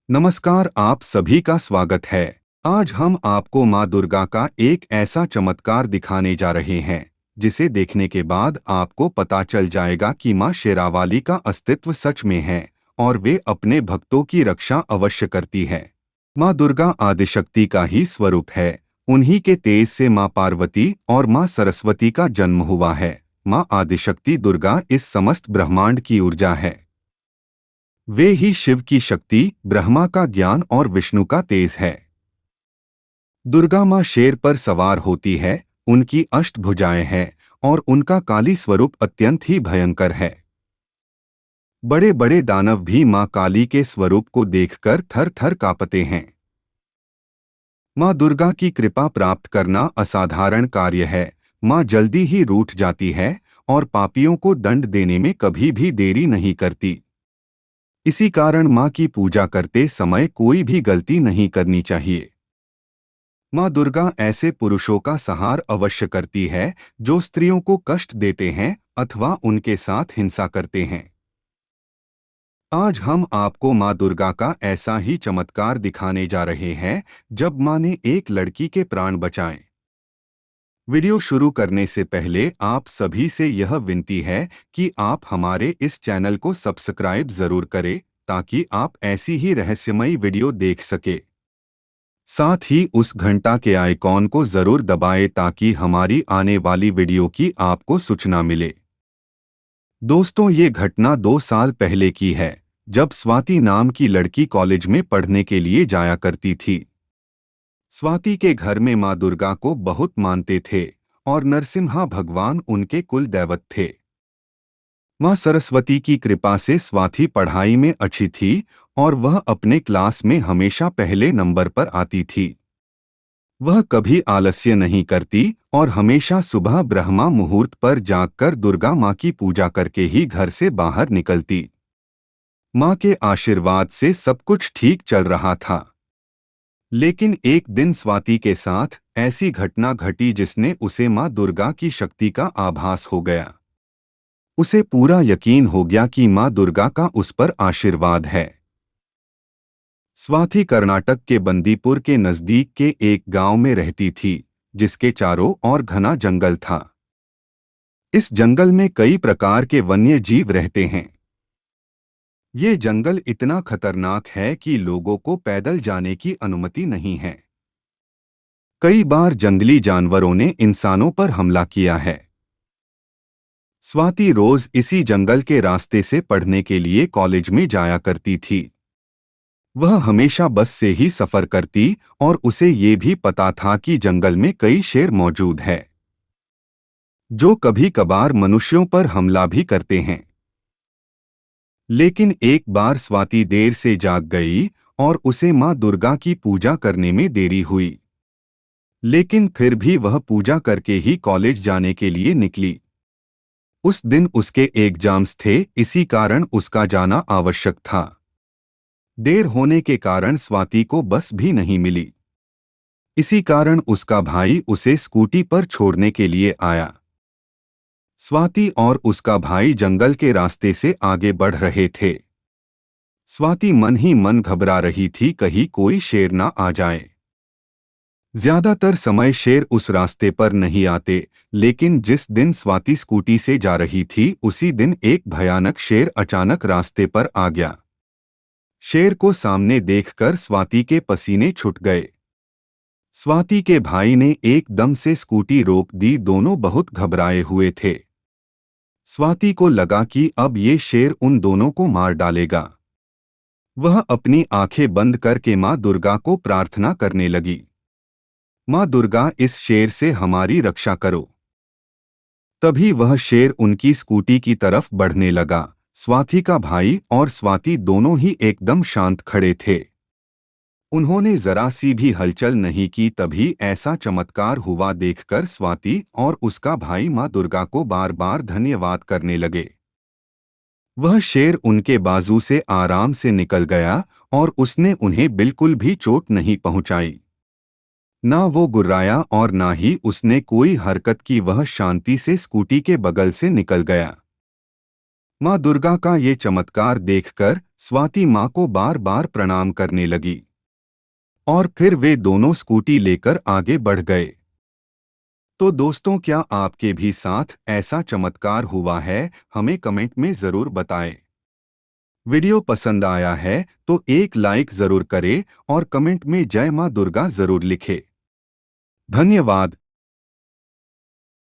नमस्कार, आप सभी का स्वागत है। आज हम आपको माँ दुर्गा का एक ऐसा चमत्कार दिखाने जा रहे हैं जिसे देखने के बाद आपको पता चल जाएगा कि माँ शेरावाली का अस्तित्व सच में है और वे अपने भक्तों की रक्षा अवश्य करती है। माँ दुर्गा आदिशक्ति का ही स्वरूप है। उन्हीं के तेज से माँ पार्वती और माँ सरस्वती का जन्म हुआ है। माँ आदिशक्ति दुर्गा इस समस्त ब्रह्मांड की ऊर्जा है। वे ही शिव की शक्ति, ब्रह्मा का ज्ञान और विष्णु का तेज है। दुर्गा माँ शेर पर सवार होती है, उनकी अष्टभुजाएं हैं और उनका काली स्वरूप अत्यंत ही भयंकर है। बड़े बड़े दानव भी माँ काली के स्वरूप को देखकर थर थर कांपते हैं। माँ दुर्गा की कृपा प्राप्त करना असाधारण कार्य है। माँ जल्दी ही रूठ जाती है और पापियों को दंड देने में कभी भी देरी नहीं करती। इसी कारण माँ की पूजा करते समय कोई भी गलती नहीं करनी चाहिए। माँ दुर्गा ऐसे पुरुषों का संहार अवश्य करती है जो स्त्रियों को कष्ट देते हैं अथवा उनके साथ हिंसा करते हैं। आज हम आपको माँ दुर्गा का ऐसा ही चमत्कार दिखाने जा रहे हैं जब माँ ने एक लड़की के प्राण बचाए। वीडियो शुरू करने से पहले आप सभी से यह विनती है कि आप हमारे इस चैनल को सब्सक्राइब जरूर करें ताकि आप ऐसी ही रहस्यमयी वीडियो देख सके। साथ ही उस घंटा के आइकॉन को जरूर दबाएं ताकि हमारी आने वाली वीडियो की आपको सूचना मिले। दोस्तों, ये घटना 2 साल पहले की है जब स्वाति नाम की लड़की कॉलेज में पढ़ने के लिए जाया करती थी। स्वाति के घर में माँ दुर्गा को बहुत मानते थे और नरसिम्हा भगवान उनके कुल दैवत थे। माँ सरस्वती की कृपा से स्वाति पढ़ाई में अच्छी थी और वह अपने क्लास में हमेशा पहले नंबर पर आती थी। वह कभी आलस्य नहीं करती और हमेशा सुबह ब्रह्मा मुहूर्त पर जागकर दुर्गा माँ की पूजा करके ही घर से बाहर निकलती। माँ के आशीर्वाद से सब कुछ ठीक चल रहा था। लेकिन एक दिन स्वाति के साथ ऐसी घटना घटी जिसने उसे माँ दुर्गा की शक्ति का आभास हो गया। उसे पूरा यकीन हो गया कि माँ दुर्गा का उस पर आशीर्वाद है। स्वाति कर्नाटक के बंदीपुर के नजदीक के एक गांव में रहती थी जिसके चारों ओर घना जंगल था। इस जंगल में कई प्रकार के वन्य जीव रहते हैं। ये जंगल इतना खतरनाक है कि लोगों को पैदल जाने की अनुमति नहीं है। कई बार जंगली जानवरों ने इंसानों पर हमला किया है। स्वाति रोज इसी जंगल के रास्ते से पढ़ने के लिए कॉलेज में जाया करती थी। वह हमेशा बस से ही सफर करती और उसे ये भी पता था कि जंगल में कई शेर मौजूद है जो कभी कभार मनुष्यों पर हमला भी करते हैं। लेकिन एक बार स्वाति देर से जाग गई और उसे माँ दुर्गा की पूजा करने में देरी हुई। लेकिन फिर भी वह पूजा करके ही कॉलेज जाने के लिए निकली। उस दिन उसके एग्जाम्स थे, इसी कारण उसका जाना आवश्यक था। देर होने के कारण स्वाति को बस भी नहीं मिली। इसी कारण उसका भाई उसे स्कूटी पर छोड़ने के लिए आया। स्वाति और उसका भाई जंगल के रास्ते से आगे बढ़ रहे थे। स्वाति मन ही मन घबरा रही थी कहीं कोई शेर ना आ जाए। ज्यादातर समय शेर उस रास्ते पर नहीं आते, लेकिन जिस दिन स्वाति स्कूटी से जा रही थी उसी दिन एक भयानक शेर अचानक रास्ते पर आ गया। शेर को सामने देखकर स्वाति के पसीने छूट गए। स्वाति के भाई ने एकदम से स्कूटी रोक दी। दोनों बहुत घबराए हुए थे। स्वाति को लगा कि अब ये शेर उन दोनों को मार डालेगा। वह अपनी आंखें बंद करके माँ दुर्गा को प्रार्थना करने लगी। माँ दुर्गा, इस शेर से हमारी रक्षा करो। तभी वह शेर उनकी स्कूटी की तरफ बढ़ने लगा। स्वाति का भाई और स्वाति दोनों ही एकदम शांत खड़े थे। उन्होंने जरा सी भी हलचल नहीं की। तभी ऐसा चमत्कार हुआ देखकर स्वाति और उसका भाई माँ दुर्गा को बार बार धन्यवाद करने लगे। वह शेर उनके बाजू से आराम से निकल गया और उसने उन्हें बिल्कुल भी चोट नहीं पहुंचाई। ना वो गुर्राया और ना ही उसने कोई हरकत की। वह शांति से स्कूटी के बगल से निकल गया। माँ दुर्गा का ये चमत्कार देखकर स्वाति माँ को बार बार प्रणाम करने लगी और फिर वे दोनों स्कूटी लेकर आगे बढ़ गए। तो दोस्तों, क्या आपके भी साथ ऐसा चमत्कार हुआ है? हमें कमेंट में ज़रूर बताएं। वीडियो पसंद आया है तो एक लाइक ज़रूर करें और कमेंट में जय मां दुर्गा ज़रूर लिखें। धन्यवाद।